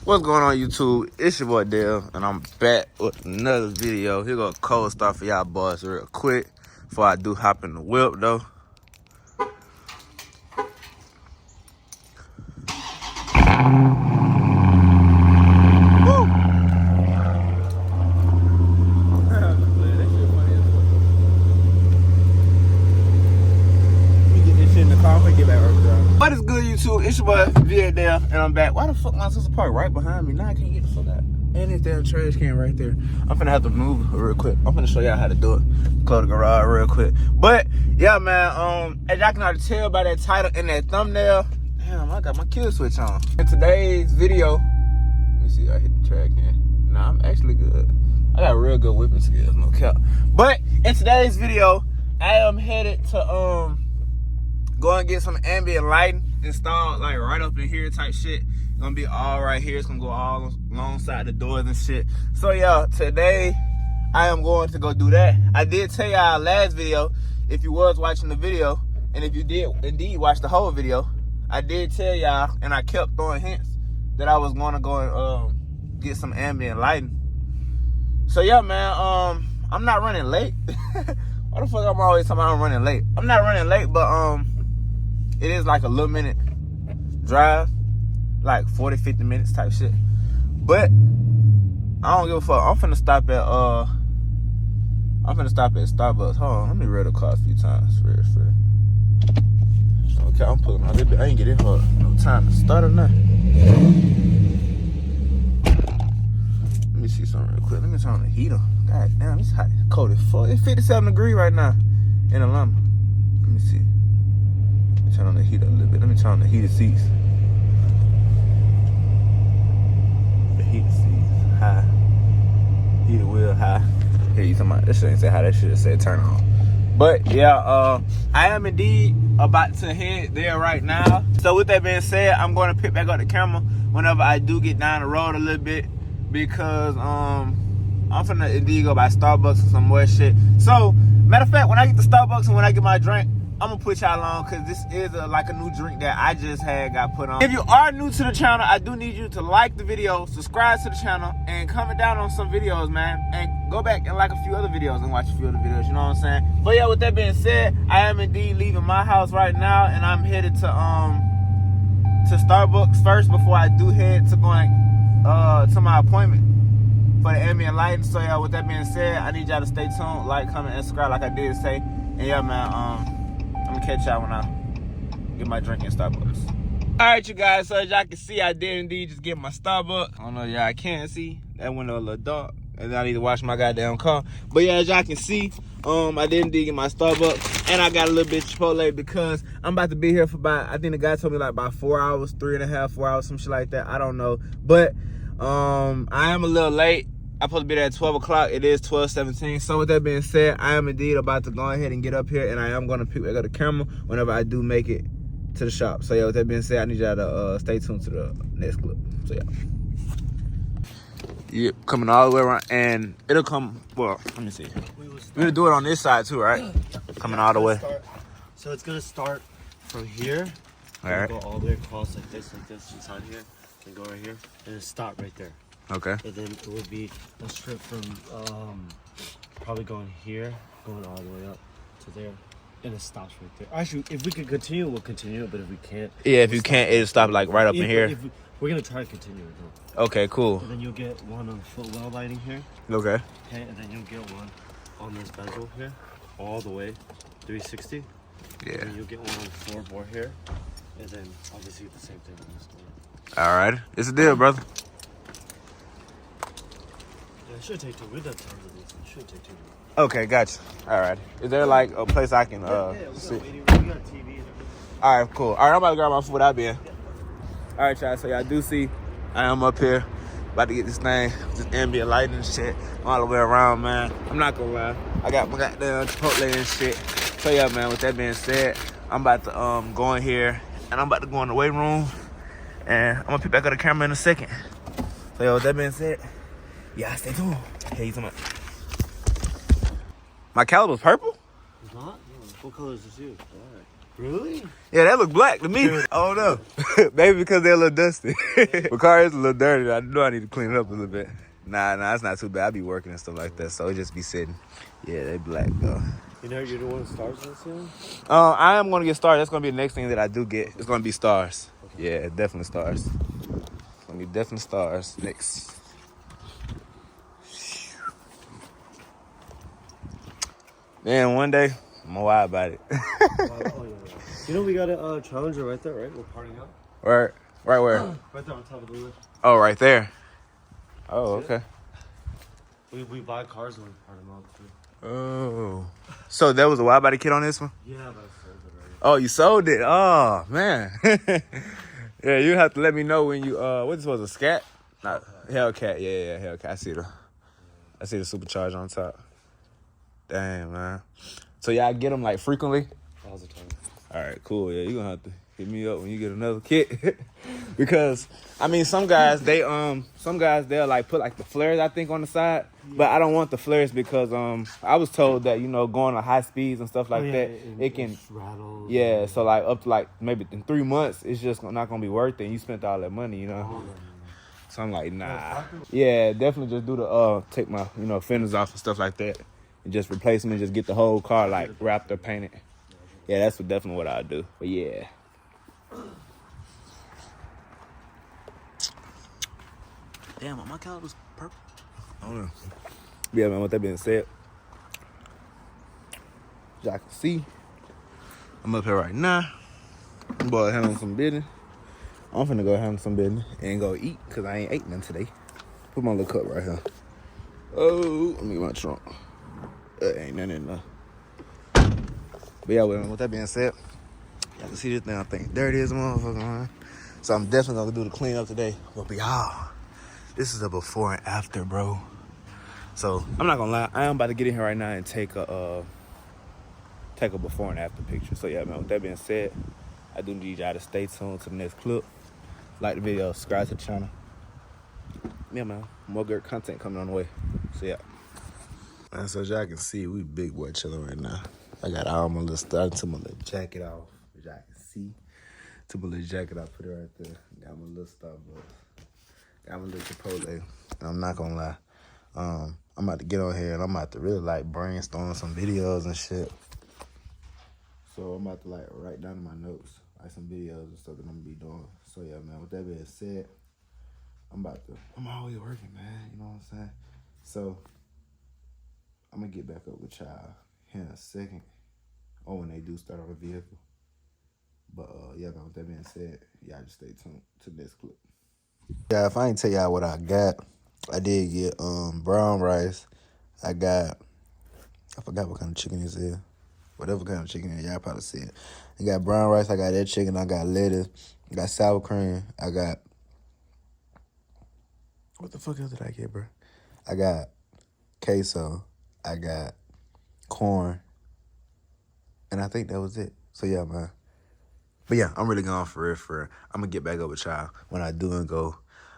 What's going on, YouTube? It's your boy Dale, and I'm back with another video. Here go a cold start for y'all boys real quick before I do hop in the whip, though. Woo! What is good, YouTube? It's your boy Dale, and I'm back. Why the fuck my sister park right behind me? Now I can't get the fuck out. And this damn trash can right there. I'm finna have to move real quick. I'm finna show y'all how to do it. Close the garage real quick. But yeah, man. As y'all can already tell by that title and that thumbnail, damn, I got my kill switch on. In today's video, let me see. I hit the trash can. Nah, I'm actually good. I got real good whipping skills, no cap. But in today's video, I am headed to go and get some ambient lighting installed, like right up in here type shit. It's gonna be all right here. It's gonna go all alongside the doors and shit. So yeah, today I am going to go do that. I did tell y'all last video, if you was watching the video, and if you did indeed watch the whole video, I did tell y'all, and I kept throwing hints that I was gonna go and get some ambient lighting. So yeah, man, I'm not running late. Why the fuck I'm always talking about I'm running late? I'm not running late, but it is like a little minute drive, like 40, 50 minutes type shit. But I don't give a fuck. I'm finna stop at Starbucks. Hold on, let me rev the car a few times. Free. Okay, I'm pulling on this bit. I ain't get it hard. No time to start or nothing. Let me see something real quick. Let me turn on the heater. God damn, it's hot. It's cold as fuck. It's 57 degrees right now in Atlanta. Let me see. Turn on the heater a little bit. Let me turn on the heated seats. The heated seats high. Heated wheel high. Here you talking about? This shit ain't say how that shit said turn on. But yeah, I am indeed about to head there right now. So with that being said, I'm going to pick back up the camera whenever I do get down the road a little bit, because I'm finna indeed go by Starbucks or some more shit. So matter of fact, when I get to Starbucks and when I get my drink, I'm gonna put y'all on, because this is like a new drink that I just got put on. If you are new to the channel, I do need you to like the video, subscribe to the channel, and comment down on some videos, man. And go back and like a few other videos and watch a few other videos, you know what I'm saying? But yeah, with that being said, I am indeed leaving my house right now, and I'm headed to Starbucks first before I do head to going to my appointment for the ambient lighting. So yeah, with that being said, I need y'all to stay tuned, like, comment, and subscribe like I did say. And yeah, man, I'm gonna catch y'all when I get my drink in Starbucks. All right, you guys, so as y'all can see, I did indeed just get my Starbucks. I don't know if y'all can see, that window a little dark, and I need to wash my goddamn car. But yeah, as y'all can see, I did indeed get my Starbucks, and I got a little bit of Chipotle, because I'm about to be here for about, I think the guy told me like about 4 hours, 3.5, 4 hours, some shit like that. I don't know, but I am a little late. I'm supposed to be there at 12 o'clock. It is 12:17. So with that being said, I am indeed about to go ahead and get up here, and I am going to pick back up the camera whenever I do make it to the shop. So yeah, with that being said, I need y'all to stay tuned to the next clip. So yeah. Yep, coming all the way around, and it'll come, well, let me see. We're going to do it on this side too, right? Coming all the way. So it's going to start from here. All right. Go all the way across like this, inside here. And go right here, and stop right there. Okay. And then it would be a strip from probably going here, going all the way up to there, and it stops right there. Actually, if we could continue, we'll continue. But if we can't, yeah, if you can't, it'll stop like right up in here. We're gonna try to continue it though. Okay, cool. And then you'll get one on footwell lighting here. Okay. Okay, and then you'll get one on this bezel here, all the way 360. Yeah. And then you'll get one on floorboard here, and then obviously the same thing on this door. All right, it's a deal, brother. Yeah, it should take 2. We're done time with this. It should take 2. Okay, gotcha. All right. Is there like a place I can sit? We got TV and everything. All right, cool. All right, I'm about to grab my food. I'll be in. All right, y'all. So y'all do see I am up here about to get this ambient lighting and shit all the way around, man. I'm not gonna lie. I got my goddamn Chipotle and shit. So yeah, man, with that being said, I'm about to go in here, and I'm about to go in the weight room, and I'm gonna pick back up the camera in a second. So yeah, with that being said, yeah, stay tuned. Hey, so much. My caliber's purple? It's not? No. What color is this you? Really? Yeah, that look black to me. Oh no. Maybe because they're a little dusty. My car is a little dirty. I know I need to clean it up a little bit. Nah, it's not too bad. I be working and stuff like that, so it just be sitting. Yeah, they black though. You know, you're the one who stars in this film? I am gonna get stars. That's gonna be the next thing that I do get. It's gonna be stars. Okay. Yeah, definitely stars. It's gonna be definitely stars next. Man, one day I'm gonna lie about it. You know, we got a Challenger right there, right? We're parting out. Right where? Right there on top of the lift. Oh, right there. Oh, okay. We buy cars when we part them out too. Oh, so there was a wide body kit on this one? Yeah, but I sold it already. Oh, you sold it? Oh, man. Yeah, you have to let me know when you, what this was, a Scat? Not Hellcat. Yeah, Hellcat. I see the supercharger on top. Damn, man. So y'all get them like frequently? All the time. All right, cool. Yeah, you're gonna have to hit me up when you get another kit. Because I mean some guys they'll like put like the flares I think on the side. But I don't want the flares because I was told that, you know, going to high speeds and stuff like that, it can rattle. Yeah, so like up to like maybe in 3 months it's just not gonna be worth it and you spent all that money, you know. So I'm like, nah. Yeah, definitely just do the take my, you know, fenders off and stuff like that. And just replace them and just get the whole car like wrapped or painted. Yeah, that's definitely what I'd do. But yeah. Damn, my color was purple. I don't know. Yeah, man, with that being said, as y'all can see, I'm up here right now. I'm about to handle some business. I'm finna go handle some business and go eat because I ain't ate nothing today. Put my little cup right here. Oh, let me get my trunk. Ain't nothing in there. But yeah, with that being said, y'all can see this thing. I think dirty as a motherfucker, man. So I'm definitely gonna do the cleanup today. But y'all, this is a before and after, bro. So I'm not gonna lie, I am about to get in here right now and take a before and after picture. So yeah, man. With that being said, I do need y'all to stay tuned to the next clip. Like the video, subscribe to the channel. Yeah, man. More good content coming on the way. So yeah. And so as y'all can see, we big boy chilling right now. I got all my little stuff. I took my little jacket off, as y'all can see. Took my little jacket off, put it right there. Got my little Starbucks. Got my little Chipotle. And I'm not gonna lie. I'm about to get on here and I'm about to really like brainstorm some videos and shit. So I'm about to like write down in my notes like some videos and stuff that I'm gonna be doing. So yeah, man, with that being said, I'm always working, man. You know what I'm saying? So I'm gonna get back up with y'all here in a second, or when they do start on a vehicle. But yeah, man, with that being said, y'all just stay tuned to this clip. Yeah, if I ain't tell y'all what I got, I did get brown rice. I forgot what kind of chicken this is. Whatever kind of chicken it is, y'all probably see it. I got brown rice, I got that chicken, I got lettuce, I got sour cream, I got, what the fuck else did I get, bro? I got queso, I got corn, and I think that was it. So yeah, man. But yeah, I'm really going for real. I'm gonna get back up with y'all when I do and go.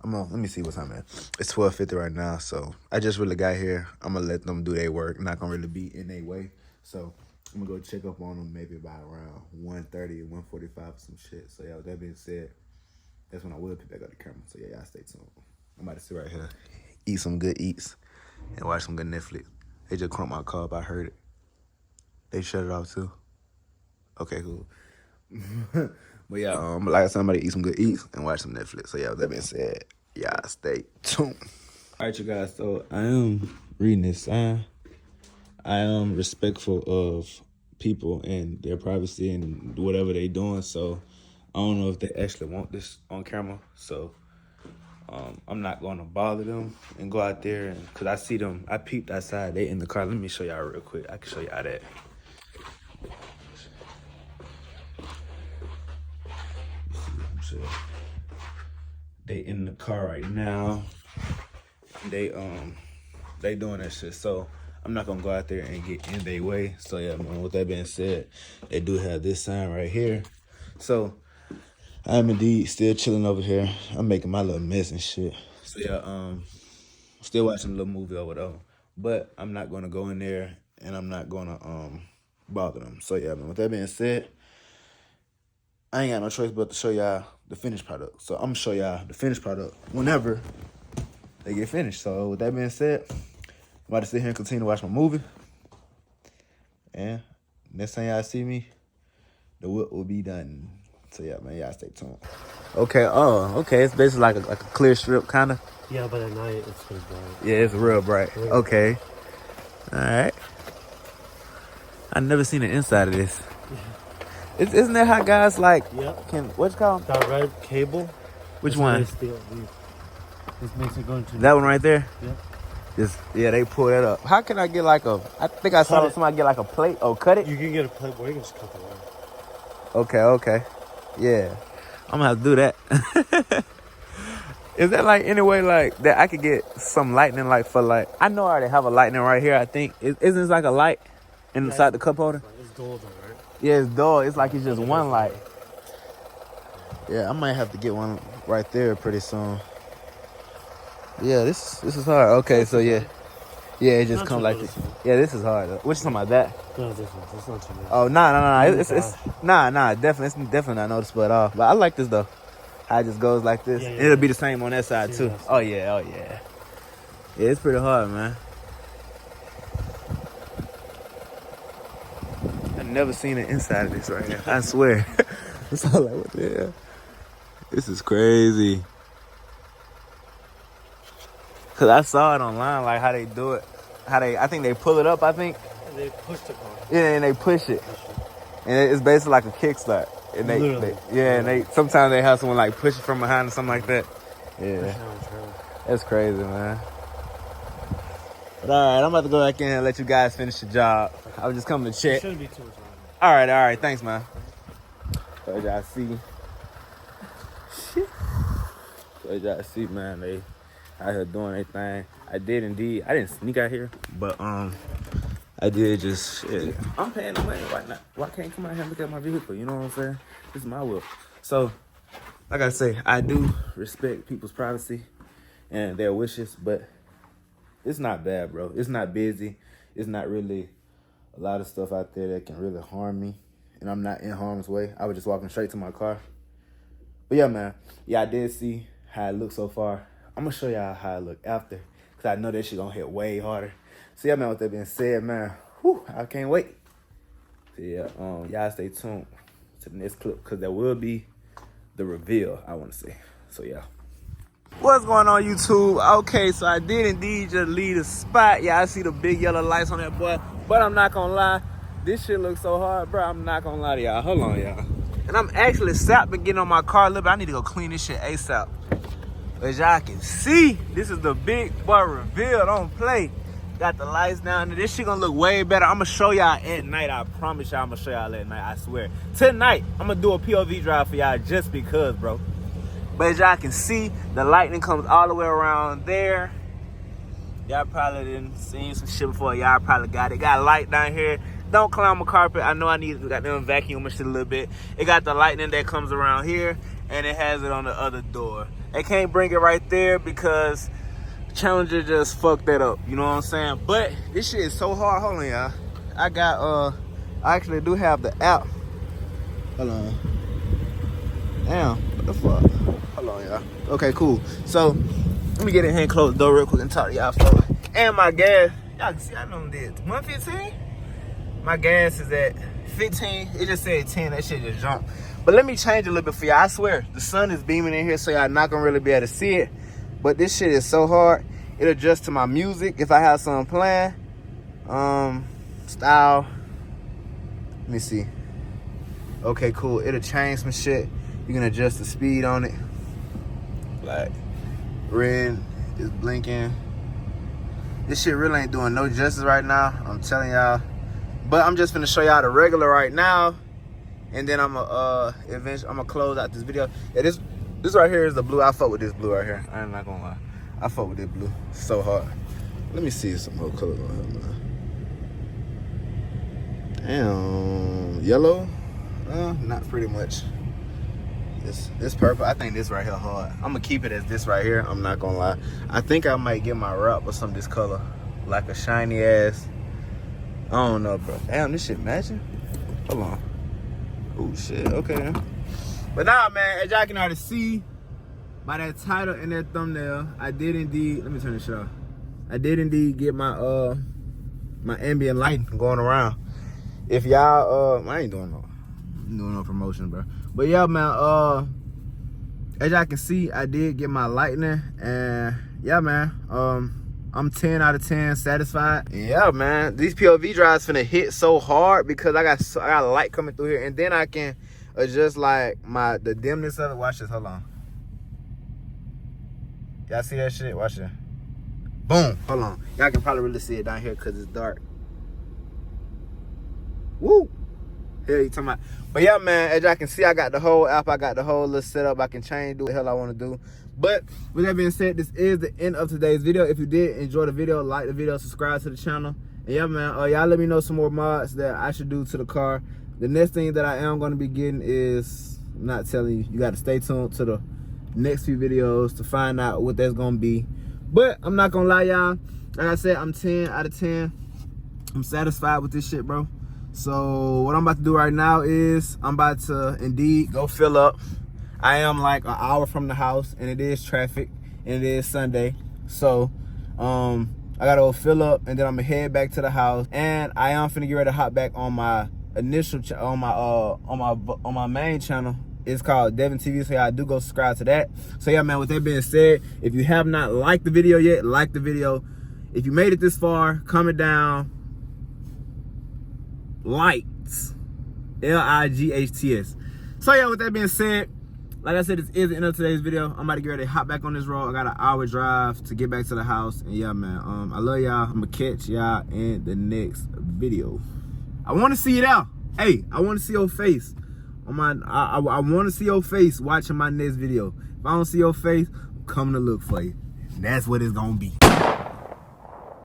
Let me see what time it is. It's 12:50 right now, so I just really got here. I'm gonna let them do their work. Not gonna really be in their way. So I'm gonna go check up on them maybe about around 1:30, 1:45 or some shit. So yeah, with that being said, that's when I will pick back up the camera. So yeah, y'all stay tuned. I'm about to sit right here, eat some good eats, and watch some good Netflix. They just cranked my car up, I heard it. They shut it off too. Okay, cool. But yeah, like somebody eat some good eats and watch some Netflix. So yeah, with that being said, y'all stay tuned. All right, you guys. So I am reading this sign. I am respectful of people and their privacy and whatever they doing. So I don't know if they actually want this on camera. So I'm not going to bother them and go out there and because I see them. I peeped outside. They in the car. Let me show y'all real quick. I can show y'all that. They in the car right now. They doing that shit. So I'm not gonna go out there and get in their way. So yeah, man, with that being said, they do have this sign right here. So I'm indeed still chilling over here. I'm making my little mess and shit. So yeah, still watching a little movie or whatever. But I'm not gonna go in there and I'm not gonna bother them. So yeah, man, with that being said, I ain't got no choice but to show y'all the finished product. So I'm gonna show y'all the finished product whenever they get finished. So with that being said, I'm about to sit here and continue to watch my movie. And next time y'all see me, the whip will be done. So yeah, man, y'all stay tuned. Okay, okay. It's basically like a clear strip, kind of. Yeah, but at night it's pretty bright. Yeah, it's real bright. Okay. All right. I've never seen the inside of this. Isn't that how guys like can what's it called? That red cable. Which one? This makes it go into that one right there? Yeah. Yeah, they pull that up. How can I get like I think I saw somebody get like a plate or cut it? You can get a plate where you can just cut the wire. Okay. Yeah. I'm gonna have to do that. Is that like any way like that I could get some lightning like for like I know I already have a lightning right here, I think. Isn't this like a light inside the cup holder? It's dull though, right? Yeah, it's dull. It's like it's just one light. Yeah, I might have to get one right there pretty soon. Yeah, this is hard. Okay, so yeah. Yeah, it just comes like this. Yeah, this is hard though. What you talking about that? No, this one. It's not too bad. Oh, nah. It's definitely not noticeable at all. But I like this though. How it just goes like this. Yeah. It'll be the same on that side too. Oh yeah. Yeah, it's pretty hard, man. I've never seen the inside of this right here. I swear. It's all like, what the hell? This is crazy. Cause I saw it online, like how they do it. I think they pull it up, I think. And they push the car. Yeah, and they push it. And it's basically like a kickstart. And they sometimes they have someone like push it from behind or something like that. Yeah. That's crazy, man. But all right, I'm about to go back in and let you guys finish the job. I was just coming to check. It shouldn't be too much longer. All right. Thanks, man. So y'all see. Shit. So y'all see, man, they out here doing their thing. I didn't sneak out here, but I did just shit. I'm paying the money. Why not? Why can't you come out here and look at my vehicle? You know what I'm saying? This is my whip. So, like I say, I do respect people's privacy and their wishes, but it's not bad, bro. It's not busy. It's not really a lot of stuff out there that can really harm me, and I'm not in harm's way. I was just walking straight to my car. But yeah, man. Yeah, I did see how it looked so far. I'm gonna show y'all how it look after, cause I know that shit gonna hit way harder. So yeah, man, with that being said, man, I can't wait. So yeah, y'all stay tuned to the next clip, cause there will be the reveal, I wanna say. So yeah. What's going on, YouTube? Okay, so I did indeed just leave the spot. Yeah, I see the big yellow lights on that boy, but I'm not gonna lie, this shit looks so hard, bro. I'm not gonna lie to y'all. Hold on, y'all. And I'm actually sapping getting on my car a little bit. I need to go clean this shit ASAP. As y'all can see, this is the big boy reveal. Don't play. Got the lights down there. This shit gonna look way better. I'm gonna show y'all at night. I promise y'all I'm gonna show y'all at night. I swear. Tonight, I'm gonna do a POV drive for y'all just because, bro. But as y'all can see, the lightning comes all the way around there. Y'all probably didn't seen some shit before. Y'all probably got it. Got a light down here. Don't climb a carpet. I know I need to got them vacuum and shit a little bit. It got the lightning that comes around here, and it has it on the other door. They can't bring it right there because Challenger just fucked that up. You know what I'm saying? But this shit is so hard. Hold on, y'all. I actually do have the app. Hold on. Damn, what the fuck? Hold on, y'all. Okay, cool. So let me get in here and close the door real quick and talk to y'all for. And my gas, y'all can see I know did 115. My gas is at 15. It just said 10. That shit just jumped. But let me change a little bit for y'all. I swear, the sun is beaming in here, so y'all not gonna really be able to see it. But this shit is so hard. It adjusts to my music if I have something playing. Style. Let me see. Okay, cool. It'll change some shit. You can adjust the speed on it. Like, red is blinking. This shit really ain't doing no justice right now. I'm telling y'all. But I'm just finna show y'all the regular right now. And then I'm gonna close out this video. Yeah, this right here is the blue. I fuck with this blue right here. I'm not gonna lie. I fuck with this blue. It's so hard. Let me see some more colors on here, man. Damn. Yellow? Not pretty much. This purple. I think this right here hard. I'm gonna keep it as this right here. I'm not gonna lie. I think I might get my wrap or some this color. Like a shiny ass. I don't know, bro. Damn, this shit matching? Hold on. Oh, shit. Okay. But nah, man, as y'all can already see by that title and that thumbnail, I did indeed, let me turn this shit off. I did indeed get my my ambient lighting going around. If y'all I ain't doing no promotion, bro. But yeah, man, as y'all can see, I did get my lightning, and yeah, man, I'm 10 out of 10 satisfied. Yeah, man, these POV drives finna hit so hard because I got a light coming through here, and then I can adjust like the dimness of it. Watch this, hold on. Y'all see that shit? Watch it. Boom, hold on. Y'all can probably really see it down here because it's dark. Woo! Hell you talking about? But yeah, man, as y'all can see, I got the whole app. I got the whole little setup. I can change, do what the hell I want to do. But with that being said, this is the end of today's video. If you did enjoy the video, like the video, subscribe to the channel. And yeah, man, y'all let me know some more mods that I should do to the car. The next thing that I am going to be getting is, I'm not telling you, you got to stay tuned to the next few videos to find out what that's going to be. But I'm not going to lie, y'all. Like I said, I'm 10 out of 10. I'm satisfied with this shit, bro. So what I'm about to do right now is I'm about to indeed go fill up. I am like an hour from the house, and it is traffic, and it is Sunday. So I gotta go fill up, and then I'm gonna head back to the house, and I am finna get ready to hop back on my initial on my main channel. It's called Devin TV, so y'all do go subscribe to that. So yeah, man, with that being said, if you have not liked the video yet, like the video. If you made it this far, comment down lights, L-I-G-H-T-S. So yeah, with that being said, like I said, this is the end of today's video. I'm about to get ready to hop back on this road. I got an hour drive to get back to the house. And yeah, man, I love y'all. I'm gonna catch y'all in the next video. I want to see it out. Hey, I want to see your face on my I want to see your face watching my next video. If I don't see your face, I'm coming to look for you. And that's what it's gonna be.